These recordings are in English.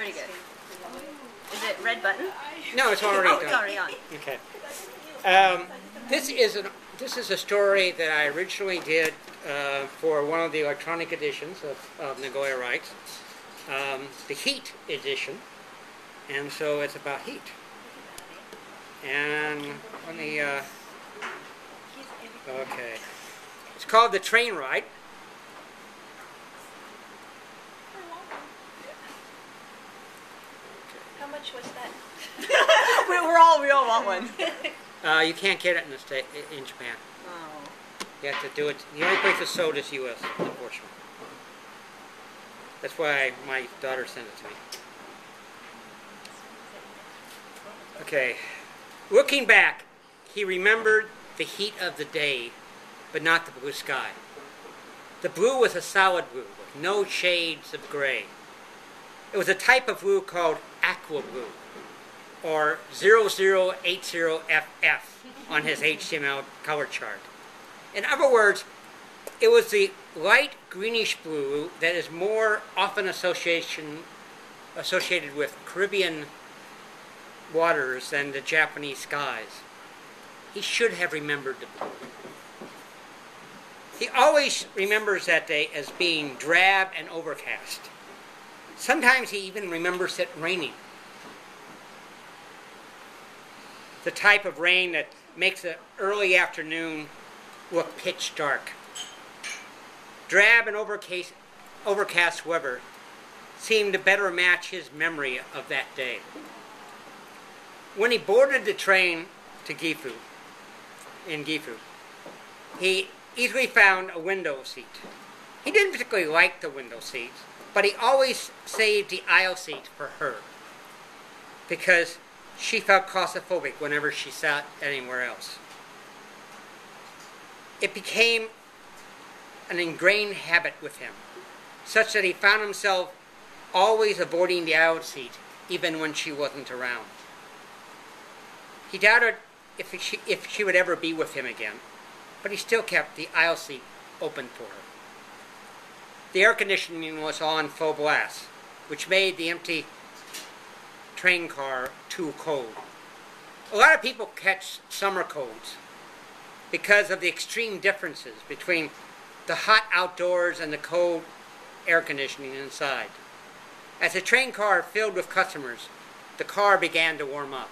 pretty good. Is it red button? No, it's already done. It's already on. Okay. This is a story that I originally did for one of the electronic editions of Nagoya Writes, the Heat edition, and so it's about heat. And let me, okay. It's called The Train Ride. How much was that? we all want one. You can't get it in Japan. Oh. You have to do it. The only place it's sold is U.S., unfortunately. That's why my daughter sent it to me. Okay. Looking back, he remembered the heat of the day, but not the blue sky. The blue was a solid blue, with no shades of gray. It was a type of blue called aqua blue, or 0080FF on his HTML color chart. In other words, it was the light greenish blue that is more often associated with Caribbean waters than the Japanese skies. He should have remembered the blue. He always remembers that day as being drab and overcast. Sometimes he even remembers it raining. The type of rain that makes the early afternoon look pitch dark. Drab and overcast weather seemed to better match his memory of that day. When he boarded the train to Gifu, he easily found a window seat. He didn't particularly like the window seats, but he always saved the aisle seat for her because she felt claustrophobic whenever she sat anywhere else. It became an ingrained habit with him, such that he found himself always avoiding the aisle seat, even when she wasn't around. He doubted if she would ever be with him again, but he still kept the aisle seat open for her. The air conditioning was on full blast, which made the empty train car too cold. A lot of people catch summer colds because of the extreme differences between the hot outdoors and the cold air conditioning inside. As the train car filled with customers, the car began to warm up.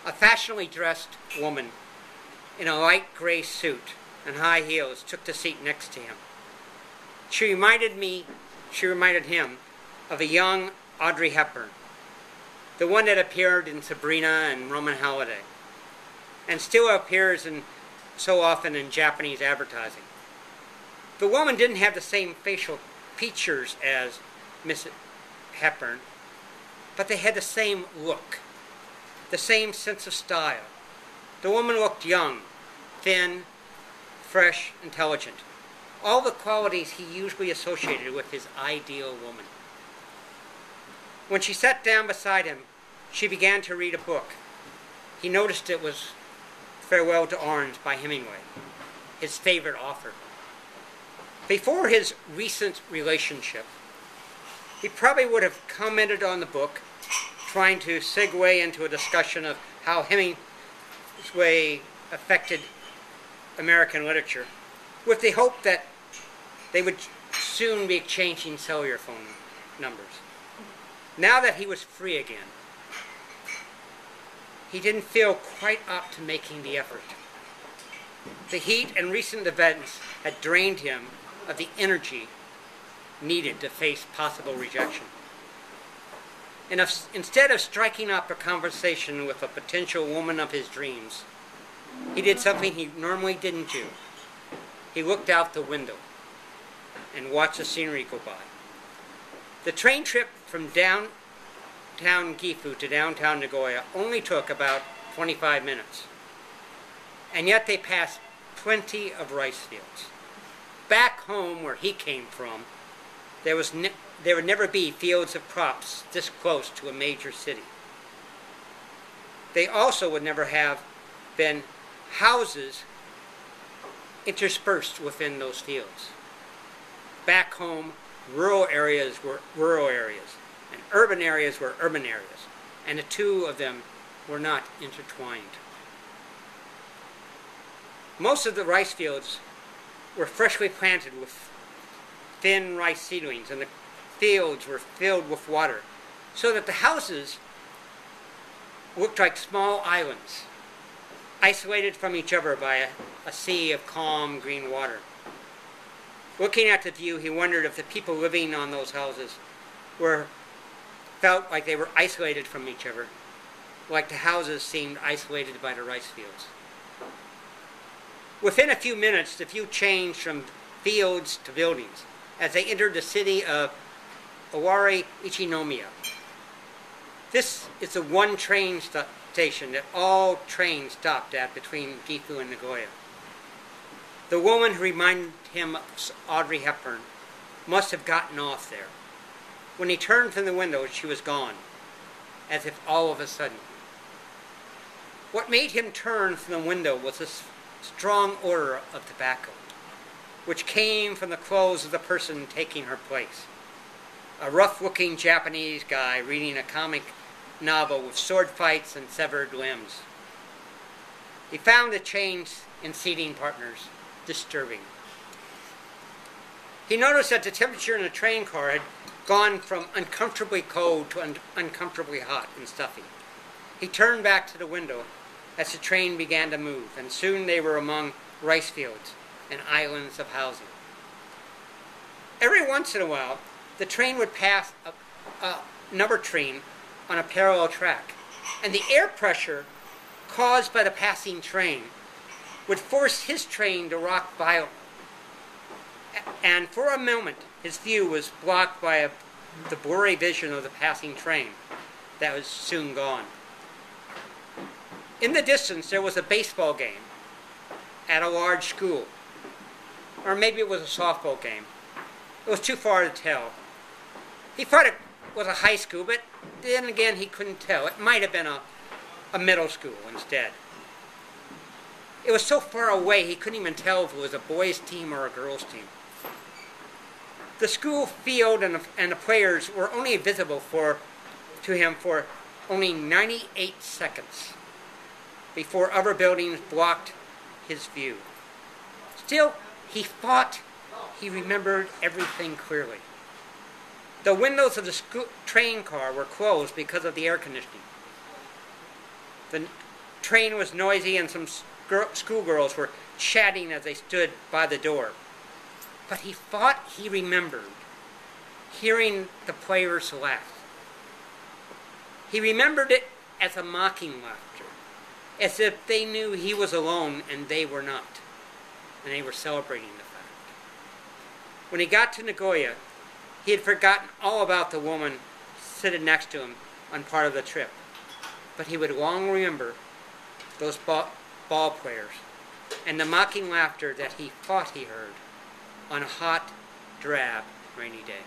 A fashionably dressed woman in a light gray suit and high heels took the seat next to him. She reminded him of a young Audrey Hepburn, the one that appeared in Sabrina and Roman Holiday, and still appears so often in Japanese advertising. The woman didn't have the same facial features as Miss Hepburn, but they had the same look, the same sense of style. The woman looked young, thin, fresh, intelligent. All the qualities he usually associated with his ideal woman. When she sat down beside him, she began to read a book. He noticed it was Farewell to Orange by Hemingway, his favorite author. Before his recent relationship, he probably would have commented on the book, trying to segue into a discussion of how Hemingway affected American literature, with the hope that they would soon be exchanging cellular phone numbers. Now that he was free again, he didn't feel quite up to making the effort. The heat and recent events had drained him of the energy needed to face possible rejection. And instead of striking up a conversation with a potential woman of his dreams, he did something he normally didn't do. He looked out the window and watched the scenery go by. The train trip from downtown Gifu to downtown Nagoya only took about 25 minutes. And yet they passed plenty of rice fields. Back home where he came from, there would never be fields of crops this close to a major city. They also would never have been houses interspersed within those fields. Back home, rural areas were rural areas, and urban areas were urban areas, and the two of them were not intertwined. Most of the rice fields were freshly planted with thin rice seedlings, and the fields were filled with water, so that the houses looked like small islands, isolated from each other by a sea of calm green water. Looking at the view, he wondered if the people living on those houses felt like they were isolated from each other, like the houses seemed isolated by the rice fields. Within a few minutes, the view changed from fields to buildings as they entered the city of Owari Ichinomiya. This is the one train station that all trains stopped at between Gifu and Nagoya. The woman who reminded him of Audrey Hepburn must have gotten off there. When he turned from the window, she was gone, as if all of a sudden. What made him turn from the window was a strong odor of tobacco, which came from the clothes of the person taking her place. A rough-looking Japanese guy reading a comic novel with sword fights and severed limbs. He found the change in seating partners disturbing. He noticed that the temperature in the train car had gone from uncomfortably cold to uncomfortably hot and stuffy. He turned back to the window as the train began to move, and soon they were among rice fields and islands of housing. Every once in a while, the train would pass another train on a parallel track, and the air pressure caused by the passing train would force his train to rock violently. And for a moment, his view was blocked by the blurry vision of the passing train that was soon gone. In the distance, there was a baseball game at a large school, or maybe it was a softball game. It was too far to tell. He thought it was a high school, but then again he couldn't tell. It might have been a middle school instead. It was so far away he couldn't even tell if it was a boys' team or a girls' team. The school field and the players were only visible to him for only 98 seconds before other buildings blocked his view. Still, he thought he remembered everything clearly. The windows of the train car were closed because of the air conditioning. The train was noisy and some schoolgirls were chatting as they stood by the door. But he thought he remembered hearing the players laugh. He remembered it as a mocking laughter, as if they knew he was alone and they were not, and they were celebrating the fact. When he got to Nagoya, he had forgotten all about the woman sitting next to him on part of the trip, but he would long remember those ball players and the mocking laughter that he thought he heard on a hot, drab, rainy day.